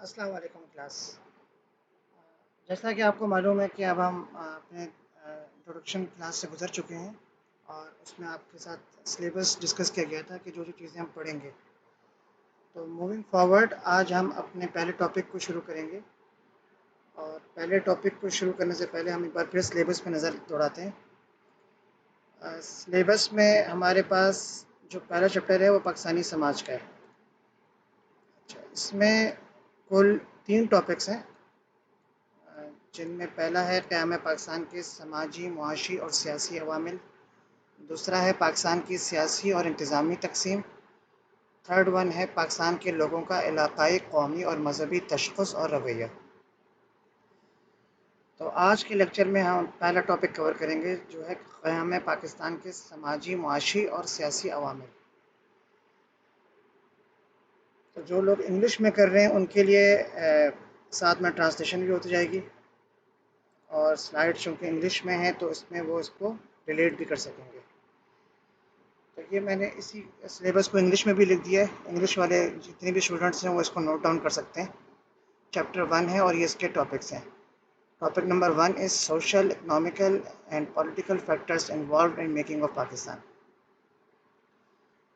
السلام علیکم کلاس. جیسا کہ آپ کو معلوم ہے کہ اب ہم اپنے انٹروڈکشن کلاس سے گزر چکے ہیں اور اس میں آپ کے ساتھ سلیبس ڈسکس کیا گیا تھا کہ جو چیزیں ہم پڑھیں گے. تو موونگ فارورڈ آج ہم اپنے پہلے ٹاپک کو شروع کریں گے. اور پہلے ٹاپک کو شروع کرنے سے پہلے ہم ایک بار پھر سلیبس پہ نظر دوڑاتے ہیں. سلیبس میں ہمارے پاس جو پہلا چیپٹر ہے وہ پاکستانی سماج کا ہے. اچھا، اس میں کل 3 ٹاپکس ہیں جن میں پہلا ہے قیام پاکستان کے سماجی، معاشی اور سیاسی عوامل. دوسرا ہے پاکستان کی سیاسی اور انتظامی تقسیم. تھرڈ ون ہے پاکستان کے لوگوں کا علاقائی، قومی اور مذہبی تشخص اور رویہ. تو آج کے لیکچر میں ہم پہلا ٹاپک کور کریں گے جو ہے قیام پاکستان کے سماجی، معاشی اور سیاسی عوامل. تو جو لوگ انگلش میں کر رہے ہیں ان کے لیے ساتھ میں ٹرانسلیشن بھی ہوتی جائے گی، اور سلائڈ چونکہ انگلش میں ہے تو اس میں وہ اس کو ریلیٹ بھی کر سکیں گے. تو یہ میں نے اسی سلیبس کو انگلش میں بھی لکھ دیا ہے. انگلش والے جتنے بھی اسٹوڈنٹس ہیں وہ اس کو نوٹ ڈاؤن کر سکتے ہیں. چیپٹر 1 ہے اور یہ اس کے ٹاپکس ہیں. Topic number 1 is social, economical and political factors involved in making of Pakistan.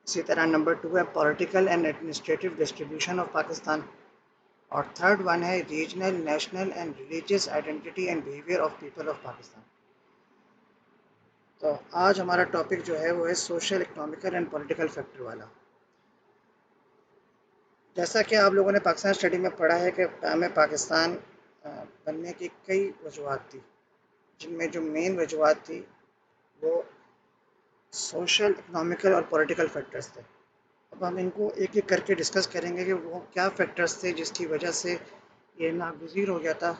اسی طرح نمبر 2 ہے political and administrative distribution of Pakistan. اور تھرڈ ون ہے regional, national and religious identity and behaviour of people of Pakistan. تو آج ہمارا topic جو ہے وہ ہے social, economical and political factor والا. جیسا کہ آپ لوگوں نے پاکستان اسٹڈی میں پڑھا ہے کہ قیام پاکستان بننے کی کئی وجوہات تھی، جن میں جو مین وجوہات تھی وہ سوشل، اکنامیکل اور پولیٹیکل فیکٹرز تھے. اب ہم ان کو ایک ایک کر کے ڈسکس کریں گے کہ وہ کیا فیکٹرز تھے جس کی وجہ سے یہ ناگزیر ہو گیا تھا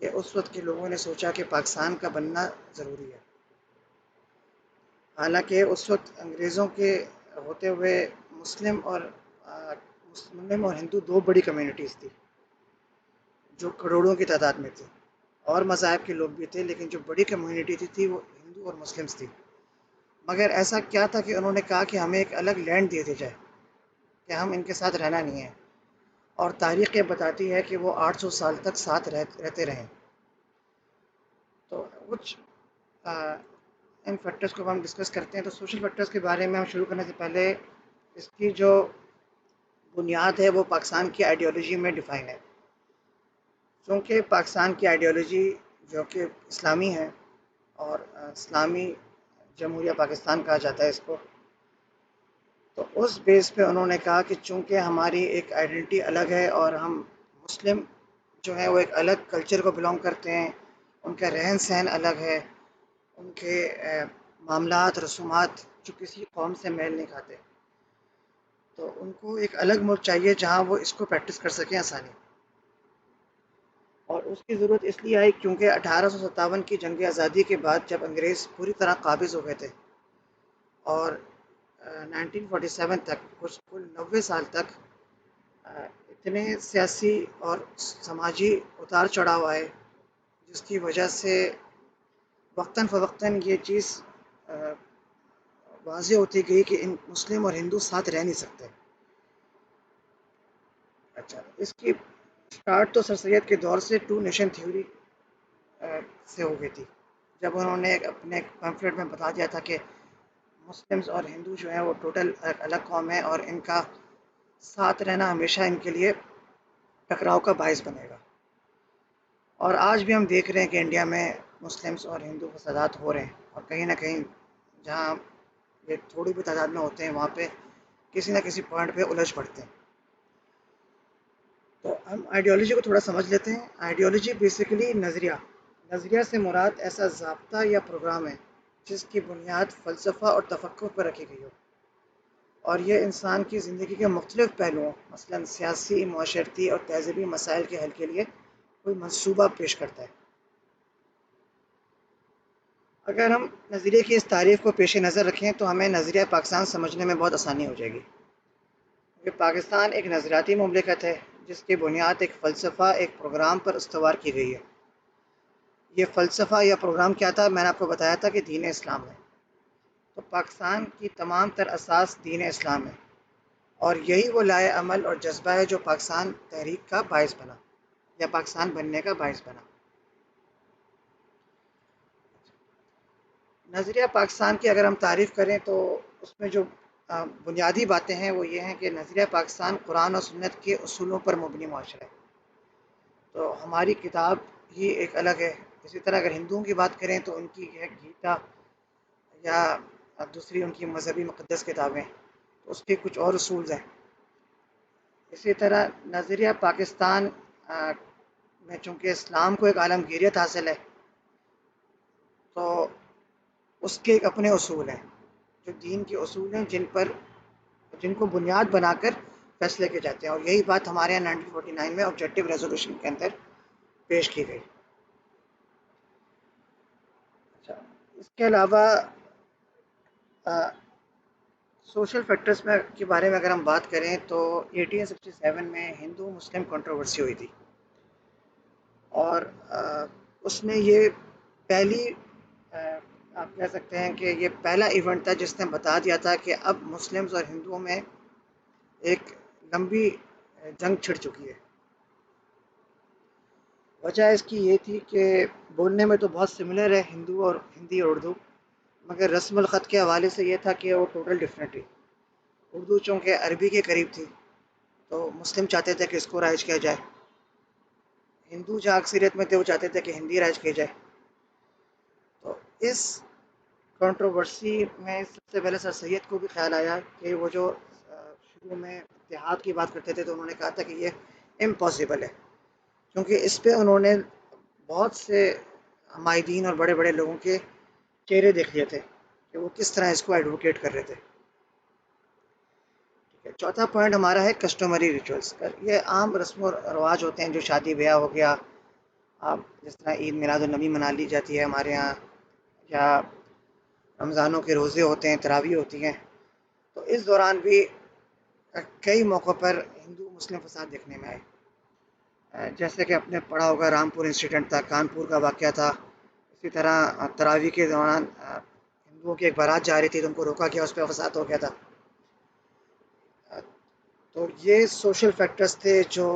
کہ اس وقت کے لوگوں نے سوچا کہ پاکستان کا بننا ضروری ہے. حالانکہ اس وقت انگریزوں کے ہوتے ہوئے مسلم اور ہندو 2 بڑی کمیونٹیز تھی جو کروڑوں کی تعداد میں تھی. اور مذاہب کے لوگ بھی تھے لیکن جو بڑی کمیونٹی تھی وہ ہندو اور مسلمس تھی. مگر ایسا کیا تھا کہ انہوں نے کہا کہ ہمیں ایک الگ لینڈ دے دی جائے کہ ہم ان کے ساتھ رہنا نہیں ہے. اور تاریخ یہ بتاتی ہے کہ وہ 800 سال تک ساتھ رہتے رہے. تو کچھ ان فیکٹرز کو ہم ڈسکس کرتے ہیں. تو سوشل فیکٹرز کے بارے میں ہم شروع کرنے سے پہلے اس کی جو بنیاد ہے وہ پاکستان کی آئیڈیالوجی میں ڈیفائن ہے. چونکہ پاکستان کی آئیڈیالوجی جو کہ اسلامی ہے اور اسلامی جمہوریہ پاکستان کہا جاتا ہے اس کو، تو اس بیس پہ انہوں نے کہا کہ چونکہ ہماری ایک آئیڈینٹی الگ ہے اور ہم مسلم جو ہے وہ ایک الگ کلچر کو بلانگ کرتے ہیں، ان کا رہن سہن الگ ہے، ان کے معاملات، رسومات جو کسی قوم سے میل نہیں کھاتے، تو ان کو ایک الگ ملک چاہیے جہاں وہ اس کو پریکٹس کر سکیں آسانی. اور اس کی ضرورت اس لیے آئی کیونکہ 1857 کی جنگ آزادی کے بعد جب انگریز پوری طرح قابض ہو گئے تھے اور 1947 تک کل 90 سال تک اتنے سیاسی اور سماجی اتار چڑھاؤ آئے جس کی وجہ سے وقتاً فوقتاً یہ چیز واضح ہوتی گئی کہ ان مسلم اور ہندو ساتھ رہ نہیں سکتے. اچھا، اس کی سٹارٹ تو سر سید کے دور سے 2 نیشن تھیوری سے ہو گئی تھی، جب انہوں نے اپنے پمفلٹ میں بتا دیا تھا کہ مسلمز اور ہندو جو ہیں وہ ٹوٹل الگ قوم ہے اور ان کا ساتھ رہنا ہمیشہ ان کے لیے ٹکراؤ کا باعث بنے گا. اور آج بھی ہم دیکھ رہے ہیں کہ انڈیا میں مسلمز اور ہندو فسادات ہو رہے ہیں، اور کہیں نہ کہیں جہاں یہ تھوڑی بھی تعداد میں ہوتے ہیں وہاں پہ کسی نہ کسی پوائنٹ پہ الجھ پڑتے ہیں. تو ہم آئیڈیالوجی کو تھوڑا سمجھ لیتے ہیں. آئیڈیالوجی بیسیکلی نظریہ سے مراد ایسا ضابطہ یا پروگرام ہے جس کی بنیاد فلسفہ اور تفکر پر رکھی گئی ہو، اور یہ انسان کی زندگی کے مختلف پہلوؤں مثلا سیاسی، معاشرتی اور تہذیبی مسائل کے حل کے لیے کوئی منصوبہ پیش کرتا ہے. اگر ہم نظریے کی اس تعریف کو پیش نظر رکھیں تو ہمیں نظریہ پاکستان سمجھنے میں بہت آسانی ہو جائے گی. کہ پاکستان ایک نظریاتی مملکت ہے جس کی بنیاد ایک فلسفہ، ایک پروگرام پر استوار کی گئی ہے. یہ فلسفہ یا پروگرام کیا تھا؟ میں نے آپ کو بتایا تھا کہ دین اسلام ہے. تو پاکستان کی تمام تر اساس دین اسلام ہے، اور یہی وہ لائے عمل اور جذبہ ہے جو پاکستان تحریک کا باعث بنا یا پاکستان بننے کا باعث بنا۔ نظریہ پاکستان کی اگر ہم تعریف کریں تو اس میں جو بنیادی باتیں ہیں وہ یہ ہیں کہ نظریہ پاکستان قرآن و سنت کے اصولوں پر مبنی معاشرہ ہے۔ تو ہماری کتاب ہی ایک الگ ہے۔ اسی طرح اگر ہندوؤں کی بات کریں تو ان کی ہے گیتا یا دوسری ان کی مذہبی مقدس کتابیں، تو اس کے کچھ اور اصول ہیں۔ اسی طرح نظریہ پاکستان میں چونکہ اسلام کو ایک عالمگیریت حاصل ہے، تو اس کے ایک اپنے اصول ہیں جو دین کے اصول ہیں جن کو بنیاد بنا کر فیصلے کیے جاتے ہیں، اور یہی بات ہمارے یہاں 1949 میں آبجیکٹو ریزولوشن کے اندر پیش کی گئی۔ اچھا، اس کے علاوہ سوشل فیکٹرز کے بارے میں اگر ہم بات کریں تو 1867 میں ہندو مسلم کنٹروورسی ہوئی تھی، اور اس میں یہ پہلی آپ کہہ سکتے ہیں کہ یہ پہلا ایونٹ تھا جس نے بتا دیا تھا کہ اب مسلمز اور ہندوؤں میں ایک لمبی جنگ چھڑ چکی ہے۔ وجہ اس کی یہ تھی کہ بولنے میں تو بہت سملر ہے ہندو اور ہندی اور اردو، مگر رسم الخط کے حوالے سے یہ تھا کہ وہ ٹوٹل ڈفرینٹ تھی۔ اردو چونکہ عربی کے قریب تھی تو مسلم چاہتے تھے کہ اس کو رائج کیا جائے، ہندو جہاں اکثریت میں تھے وہ چاہتے تھے کہ ہندی رائج کی جائے۔ تو اس کنٹروورسی میں سب سے پہلے سر سید کو بھی خیال آیا کہ وہ جو شروع میں اتحاد کی بات کرتے تھے تو انہوں نے کہا تھا کہ یہ امپاسبل ہے، کیونکہ اس پہ انہوں نے بہت سے مائدین اور بڑے بڑے لوگوں کے چہرے دیکھ لیے تھے کہ وہ کس طرح اس کو ایڈوکیٹ کر رہے تھے۔ چوتھا پوائنٹ ہمارا ہے کسٹمری ریچولس۔ یہ عام رسم و رواج ہوتے ہیں جو شادی بیاہ ہو گیا، جس طرح عید میلاد النبی منا لی جاتی ہے ہمارے ہاں، یا رمضانوں کے روزے ہوتے ہیں، تراویح ہوتی ہیں، تو اس دوران بھی کئی موقعوں پر ہندو مسلم فساد دیکھنے میں آئے، جیسے کہ اپنے پڑھا ہوگا رامپور انسیڈنٹ تھا، کانپور کا واقعہ تھا۔ اسی طرح تراویح کے دوران ہندوؤں کی ایک بارات جا رہی تھی تو ان کو روکا گیا، اس پہ فساد ہو گیا تھا۔ تو یہ سوشل فیکٹرز تھے جو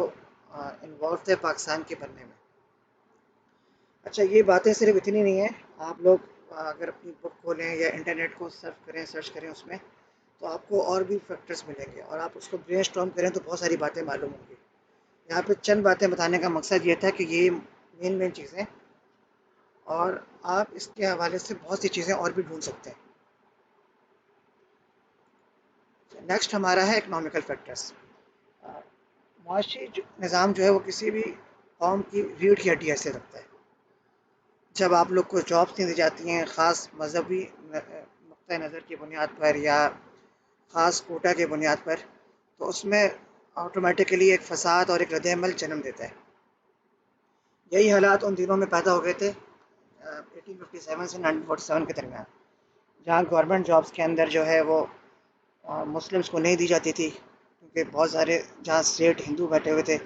انوالو تھے پاکستان کے بننے میں۔ اچھا، یہ باتیں صرف اتنی نہیں ہیں، آپ لوگ اگر اپنی بک کھولیں یا انٹرنیٹ کو سرچ کریں اس میں، تو آپ کو اور بھی فیکٹرز ملیں گے، اور آپ اس کو برین اسٹارم کریں تو بہت ساری باتیں معلوم ہوں گی۔ یہاں پہ چند باتیں بتانے کا مقصد یہ تھا کہ یہ مین چیزیں، اور آپ اس کے حوالے سے بہت سی چیزیں اور بھی ڈھونڈ سکتے ہیں۔ نیکسٹ ہمارا ہے اکنامیکل فیکٹرز۔ معاشی نظام جو ہے وہ کسی بھی قوم کی ریڑھ کی ہڈی ایسے رکھتا ہے۔ جب آپ لوگ کو جابس نہیں دی جاتی ہیں خاص مذہبی نقطۂ نظر کی بنیاد پر یا خاص کوٹا کی بنیاد پر، تو اس میں آٹومیٹیکلی ایک فساد اور ایک رد عمل جنم دیتا ہے۔ یہی حالات ان دنوں میں پیدا ہو گئے تھے 1857 سے 1947 کے درمیان، جہاں گورنمنٹ جابس کے اندر جو ہے وہ مسلمس کو نہیں دی جاتی تھی، کیونکہ بہت سارے جہاں اسٹیٹ ہندو بیٹھے ہوئے تھے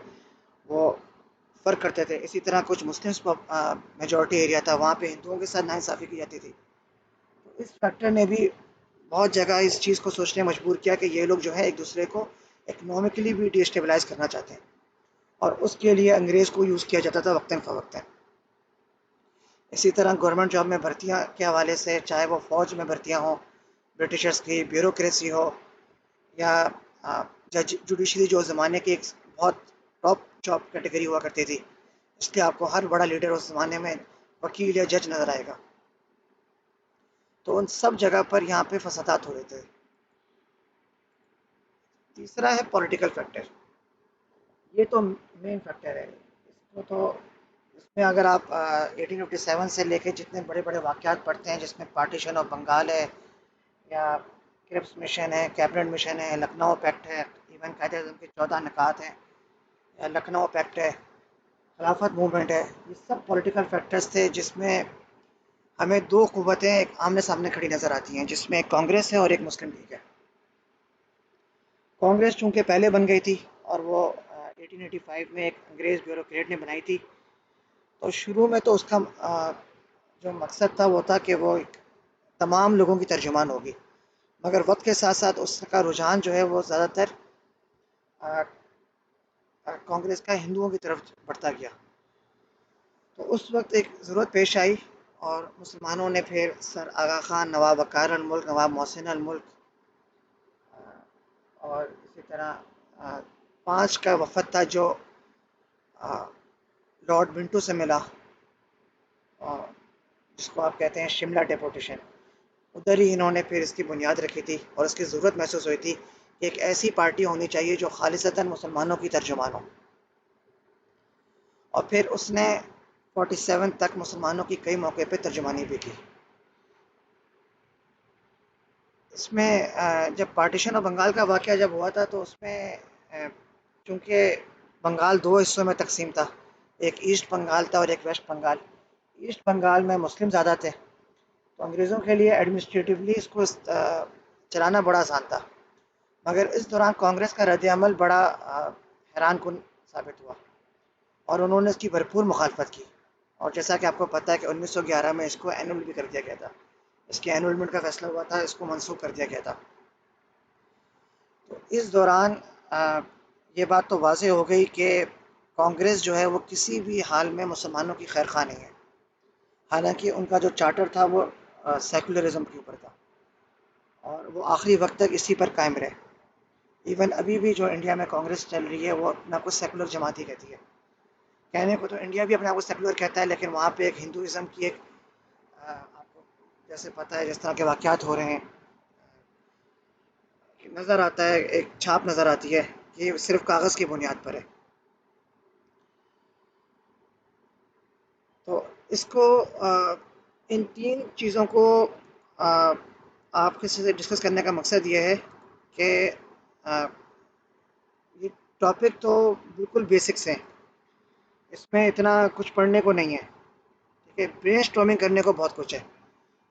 وہ فرق کرتے تھے۔ اسی طرح کچھ مسلمس میجورٹی ایریا تھا، وہاں پہ ہندوؤں کے ساتھ ناانصافی کی جاتی تھی۔ تو اس فیکٹر نے بھی بہت جگہ اس چیز کو سوچنے مجبور کیا کہ یہ لوگ جو ہے ایک دوسرے کو اکنامکلی بھی ڈی اسٹیبلائز کرنا چاہتے ہیں، اور اس کے لیے انگریز کو یوز کیا جاتا تھا وقتاً فوقتاً۔ اسی طرح گورنمنٹ جاب میں بھرتیاں کے حوالے سے، چاہے وہ فوج میں بھرتیاں ہوں، برٹشرز کی بیوروکریسی ہو، یا جوڈیشری جو زمانے کی ایک بہت ٹاپ جاب کیٹیگری ہوا کرتی تھی، اس لیے آپ کو ہر بڑا لیڈر اس زمانے میں وکیل یا جج نظر آئے گا، تو ان سب جگہ پر یہاں پہ فسادات ہو رہے تھے۔ تیسرا ہے پولیٹیکل فیکٹر۔ یہ تو مین فیکٹر ہے، اس میں اگر آپ 1857 سے لے کے جتنے بڑے بڑے واقعات پڑھتے ہیں، جس میں پارٹیشن آف بنگال ہے، یا کرپس مشن ہے، کیبنٹ مشن ہے، لکھنؤ پیکٹ ہے، ایون قائد اعظم کے 14 نکات ہیں، لکھنؤ پیکٹ ہے، خلافت موومنٹ ہے، یہ سب پولیٹیکل فیکٹرز تھے جس میں ہمیں دو قوتیں ایک آمنے سامنے کھڑی نظر آتی ہیں، جس میں ایک کانگریس ہے اور ایک مسلم لیگ ہے۔ کانگریس چونکہ پہلے بن گئی تھی اور وہ 1885 میں ایک انگریز بیوروکریٹ نے بنائی تھی، تو شروع میں تو اس کا جو مقصد تھا وہ تھا کہ وہ تمام لوگوں کی ترجمان ہوگی، مگر وقت کے ساتھ ساتھ اس کا رجحان جو ہے وہ زیادہ تر کانگریس کا ہندوؤں کی طرف بڑھتا گیا. تو اس وقت ایک ضرورت پیش آئی اور مسلمانوں نے پھر سر آغا خان، نواب وقار الملک، نواب محسن الملک اور اسی طرح 5 کا وفد تھا جو لارڈ منٹو سے ملا، جس کو آپ کہتے ہیں شملہ ڈیپوٹیشن. ادھر ہی انہوں نے پھر اس کی بنیاد رکھی تھی اور اس کی ضرورت محسوس ہوئی تھی کہ ایک ایسی پارٹی ہونی چاہیے جو خالصتاً مسلمانوں کی ترجمان ہو. اور پھر اس نے 47 تک مسلمانوں کی کئی موقع پہ ترجمانی بھی کی. اس میں جب پارٹیشن آف بنگال کا واقعہ جب ہوا تھا تو اس میں چونکہ بنگال 2 حصوں میں تقسیم تھا، ایک ایسٹ بنگال تھا اور ایک ویسٹ بنگال. ایسٹ بنگال میں مسلم زیادہ تھے تو انگریزوں کے لیے ایڈمنسٹریٹولی اس کو چلانا بڑا آسان تھا. مگر اس دوران کانگریس کا رد عمل بڑا حیران کن ثابت ہوا اور انہوں نے اس کی بھرپور مخالفت کی. اور جیسا کہ آپ کو پتہ ہے کہ 1911 میں اس کو اینول بھی کر دیا گیا تھا، اس کے اینولمنٹ کا فیصلہ ہوا تھا، اس کو منسوخ کر دیا گیا تھا. تو اس دوران یہ بات تو واضح ہو گئی کہ کانگریس جو ہے وہ کسی بھی حال میں مسلمانوں کی خیر خواہ نہیں ہے، حالانکہ ان کا جو چارٹر تھا وہ سیکولرزم کے اوپر تھا اور وہ آخری وقت تک اسی پر قائم رہے. ایون ابھی بھی جو انڈیا میں کانگریس چل رہی ہے وہ اپنا کو سیکولر جماعت ہی کہتی ہے. کہنے کو تو انڈیا بھی اپنے آپ کو سیکولر کہتا ہے، لیکن وہاں پہ ایک ہندوازم کی ایک آپ کو جیسے پتہ ہے جس طرح کے واقعات ہو رہے ہیں نظر آتا ہے، ایک چھاپ نظر آتی ہے کہ یہ صرف کاغذ کی بنیاد پر ہے. تو اس کو ان 3 چیزوں کو آپ کے سے ڈسکس کرنے کا مقصد یہ ہے کہ یہ ٹاپک تو بالکل بیسکس ہیں، اس میں اتنا کچھ پڑھنے کو نہیں ہے. ٹھیک ہے، برین اسٹارمنگ کرنے کو بہت کچھ ہے،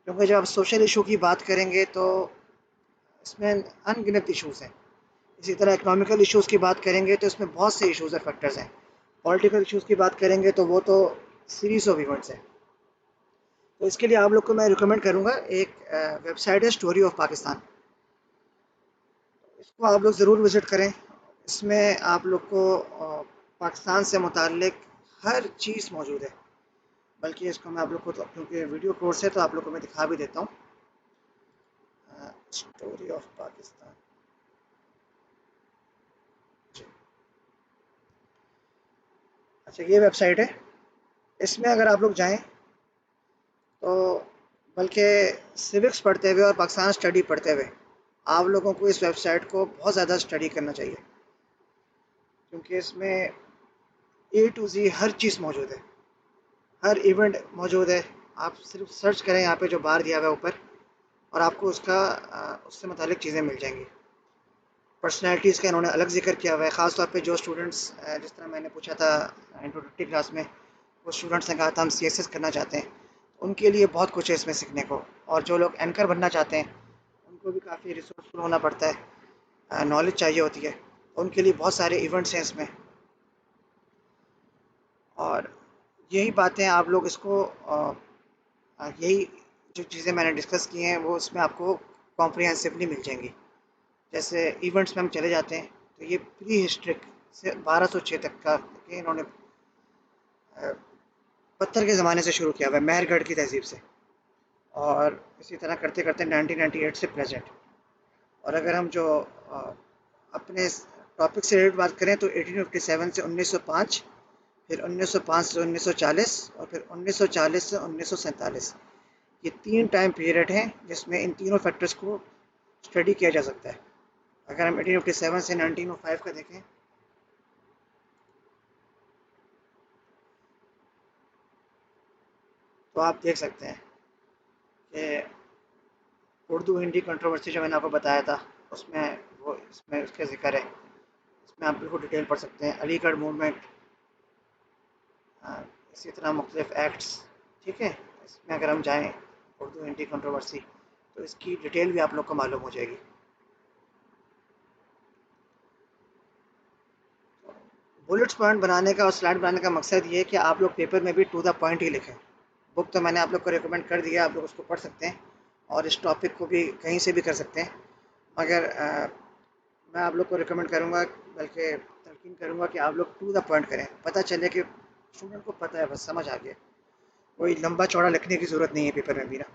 کیونکہ جب آپ سوشل ایشو کی بات کریں گے تو اس میں ان گنت ایشوز ہیں. اسی طرح اکنامیکل ایشوز کی بات کریں گے تو اس میں بہت سے ایشوز اور فیکٹرز ہیں. پولیٹیکل ایشوز کی بات کریں گے تو وہ تو سیریز آف ایونٹس ہیں. تو اس کے لیے آپ لوگ کو میں ریکمینڈ کروں گا، ایک ویب سائٹ ہے اسٹوری آف پاکستان، اس کو آپ لوگ ضرور وزٹ کریں. اس میں آپ لوگ کو پاکستان سے متعلق ہر چیز موجود ہے. بلکہ اس کو میں آپ لوگ کو کیونکہ ویڈیو کورس ہے تو آپ لوگ کو میں دکھا بھی دیتا ہوں. اسٹوری آف پاکستان جی. اچھا، یہ ویب سائٹ ہے، اس میں اگر آپ لوگ جائیں تو بلکہ سوکس پڑھتے ہوئے اور پاکستان اسٹڈی پڑھتے ہوئے آپ لوگوں کو اس ویب سائٹ کو بہت زیادہ اسٹڈی کرنا چاہیے، کیونکہ اس میں اے ٹو زی ہر چیز موجود ہے، ہر ایونٹ موجود ہے. آپ صرف سرچ کریں یہاں پہ جو بار دیا ہوا ہے اوپر اور آپ کو اس سے متعلق چیزیں مل جائیں گی. پرسنالٹیز کا انہوں نے الگ ذکر کیا ہوا ہے، خاص طور پہ جو اسٹوڈنٹس جس طرح میں نے پوچھا تھا انٹروڈکٹری کلاس میں، وہ اسٹوڈنٹس نے کہا تھا ہم سی ایس ایس کرنا چاہتے ہیں، ان کے لیے بہت کچھ ہے اس میں سیکھنے کو. اور جو لوگ اینکر بننا چاہتے ہیں ان کو بھی کافی ریسورسفل ہونا پڑتا ہے، نالج چاہیے ہوتی ہے، ان کے لیے بہت سارے ایونٹس ہیں اس میں. اور یہی باتیں آپ لوگ اس کو یہی جو چیزیں میں نے ڈسکس کی ہیں وہ اس میں آپ کو کمپریہنسولی مل جائیں گی. جیسے ایونٹس میں ہم چلے جاتے ہیں تو یہ پری ہسٹرک سے 1206 تک کا کہ انہوں نے پتھر کے زمانے سے شروع کیا ہوا ہے، مہر گڑھ کی تہذیب سے، اور اسی طرح کرتے کرتے 1998 سے پریزنٹ. اور اگر ہم جو اپنے ٹاپک سے ریلیٹڈ بات کریں تو 1857 سے 1905، پھر 1905 سے 1940 اور پھر 1940 سے 1947، یہ 3 ٹائم پیریڈ ہیں جس میں ان تینوں فیکٹرز کو اسٹڈی کیا جا سکتا ہے. اگر ہم 1857 سے 1905 کا دیکھیں تو آپ دیکھ سکتے ہیں کہ اردو ہندی کنٹروورسی جو میں نے آپ کو بتایا تھا اس میں اس کا ذکر ہے. اس میں آپ بالکل ڈیٹیل پڑھ سکتے ہیں. علی گڑھ موومنٹ، اسی طرح مختلف ایکٹس. ٹھیک ہے، اس میں اگر ہم جائیں اردو ہندی کنٹروورسی تو اس کی ڈیٹیل بھی آپ لوگ کو معلوم ہو جائے گی. بلٹس پوائنٹ بنانے کا اور سلائڈ بنانے کا مقصد یہ ہے کہ آپ لوگ پیپر میں بھی ٹو دا پوائنٹ ہی لکھیں. بک تو میں نے آپ لوگ کو ریکمینڈ کر دیا، آپ لوگ اس کو پڑھ سکتے ہیں اور اس ٹاپک کو بھی کہیں سے بھی کر سکتے ہیں. مگر میں آپ لوگ کو ریکمینڈ کروں گا بلکہ تلقین کروں گا کہ آپ لوگ ٹو دا پوائنٹ کریں، پتہ چلے کہ اسٹوڈنٹ کو پتہ ہے، بس سمجھ آ گیا، کوئی لمبا چوڑا لکھنے کی ضرورت نہیں ہے پیپر میں بھی نا۔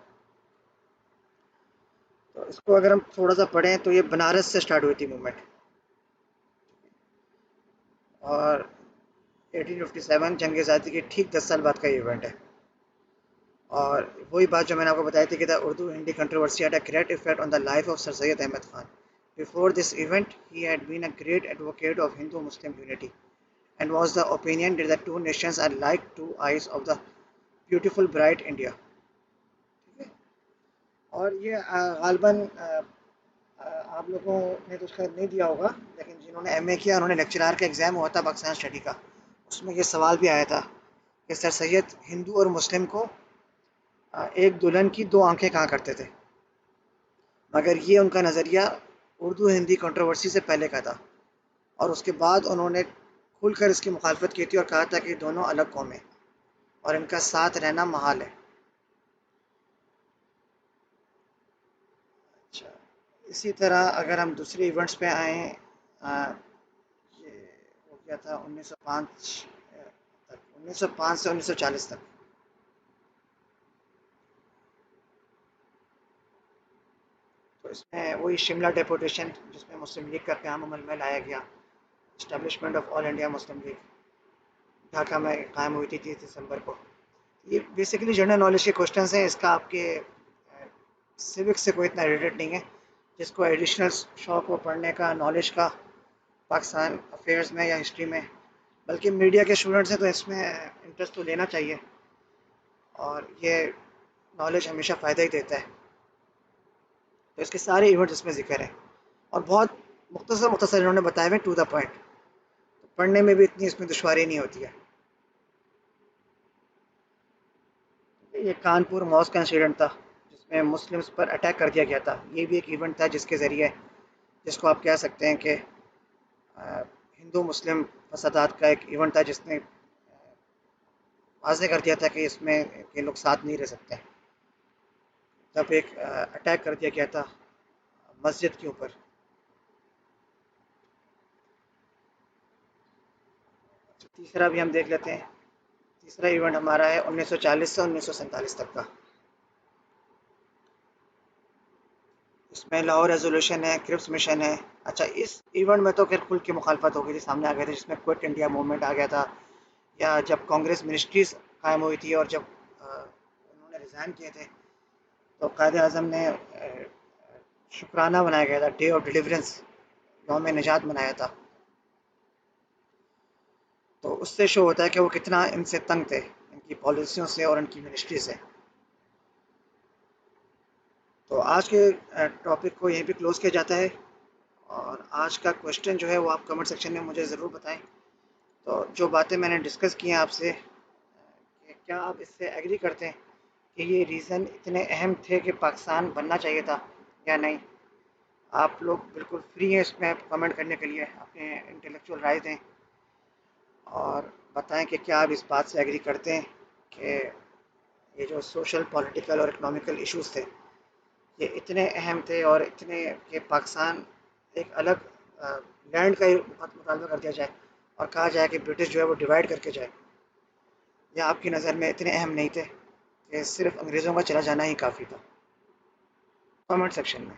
تو اس کو اگر ہم تھوڑا سا پڑھیں تو یہ بنارس سے سٹارٹ ہوئی تھی موومنٹ، اور 1857 جنگ آزادی کے ٹھیک 10 سال بعد کا یہ ایونٹ ہے۔ اور وہی بات جو میں نے آپ کو بتائی تھی کہ the Urdu Hindi controversy had a great effect on the life of Sir Syed Ahmed Khan. Before this event, he had been a great advocate of Hindu-Muslim unity and was the opinion that the two nations are like two eyes of the beautiful bright India. اور یہ غالباً آپ لوگوں نے تو اس کا نہیں دیا ہوگا، لیکن جنہوں نے ایم اے کیا انہوں نے لیکچرار کا ایگزام ہوا تھا پاکستان اسٹڈی کا، اس میں یہ سوال بھی آیا تھا کہ سر سید ہندو اور مسلم کو ایک دلہن کی دو آنکھیں کہا کرتے تھے، مگر یہ ان کا نظریہ اردو ہندی کنٹروورسی سے پہلے کا تھا، اور اس کے بعد انہوں نے کھل کر اس کی مخالفت کی تھی اور کہا تھا کہ دونوں الگ قومیں اور ان کا ساتھ رہنا محال ہے۔ اچھا، اسی طرح اگر ہم دوسرے ایونٹس پہ آئیں، یہ ہو گیا تھا 1905 سے 1940 تک۔ تو اس میں وہی شملہ ڈیپوٹیشن جس میں مسلم لیگ کا قیام عمل میں لایا گیا، establishment of all India Muslim league Dhaka میں قائم ہوئی تھی 30 دسمبر کو۔ یہ بیسیکلی جنرل نالج کے کوشچنس ہیں، اس کا آپ کے سیوکس سے کوئی اتنا ریلیٹڈ نہیں ہے، جس کو ایڈیشنل شوق ہو پڑھنے کا، نالج کا پاکستان افیئرز میں یا ہسٹری میں، بلکہ میڈیا کے اسٹوڈنٹس ہیں تو اس میں انٹرسٹ تو لینا چاہیے، اور یہ نالج ہمیشہ فائدہ ہی دیتا ہے۔ تو اس کے سارے ایونٹس اس میں ذکر ہیں، اور بہت مختصر انہوں نے بتائے ہوئے ٹو دا پوائنٹ، پڑھنے میں بھی اتنی اس میں دشواری نہیں ہوتی ہے۔ یہ کانپور ماسک کا انسیڈنٹ تھا جس میں مسلمس پر اٹیک کر دیا گیا تھا، یہ بھی ایک ایونٹ تھا جس کے ذریعے، جس کو آپ کہہ سکتے ہیں کہ ہندو مسلم فسادات کا ایک ایونٹ تھا، جس نے واضح کر دیا تھا کہ اس میں یہ لوگ ساتھ نہیں رہ سکتے، جب ایک اٹیک کر دیا گیا تھا مسجد کے اوپر۔ تیسرا بھی ہم دیکھ لیتے ہیں، تیسرا ایونٹ ہمارا ہے 1940 سے 1947 تک کا، اس میں لاہور ریزولوشن ہے، کرپس مشن ہے۔ اچھا، اس ایونٹ میں تو پھر کھل کی مخالفت ہو گئی تھی، سامنے آ گئے تھے، جس میں کوئٹ انڈیا موومنٹ آ گیا تھا، یا جب کانگریس منسٹریز قائم ہوئی تھی اور جب انہوں نے ریزائن کیے تھے تو قائد اعظم نے شکرانہ منایا گیا تھا، ڈے آف ڈیلیورنس، یوم نجات منایا تھا، تو اس سے شو ہوتا ہے کہ وہ کتنا ان سے تنگ تھے، ان کی پالیسیوں سے اور ان کی منسٹری سے۔ تو آج کے ٹاپک کو یہیں پہ کلوز کیا جاتا ہے، اور آج کا کوشچن جو ہے وہ آپ کمنٹ سیکشن میں مجھے ضرور بتائیں، تو جو باتیں میں نے ڈسکس کی ہیں آپ سے، کہ کیا آپ اس سے ایگری کرتے ہیں کہ یہ ریزن اتنے اہم تھے کہ پاکستان بننا چاہیے تھا یا نہیں؟ آپ لوگ بالکل فری ہیں اس میں کمنٹ کرنے کے لیے، اپنے انٹلیکچوئل رائے دیں اور بتائیں کہ کیا آپ اس بات سے ایگری کرتے ہیں کہ یہ جو سوشل پولیٹیکل اور اکنامیکل ایشوز تھے یہ اتنے اہم تھے، اور اتنے کہ پاکستان ایک الگ لینڈ کا ہی مطالبہ کر دیا جائے اور کہا جائے کہ برٹش جو ہے وہ ڈیوائڈ کر کے جائے، یا آپ کی نظر میں اتنے اہم نہیں تھے کہ صرف انگریزوں کا چلا جانا ہی کافی تھا؟ کمنٹ سیکشن میں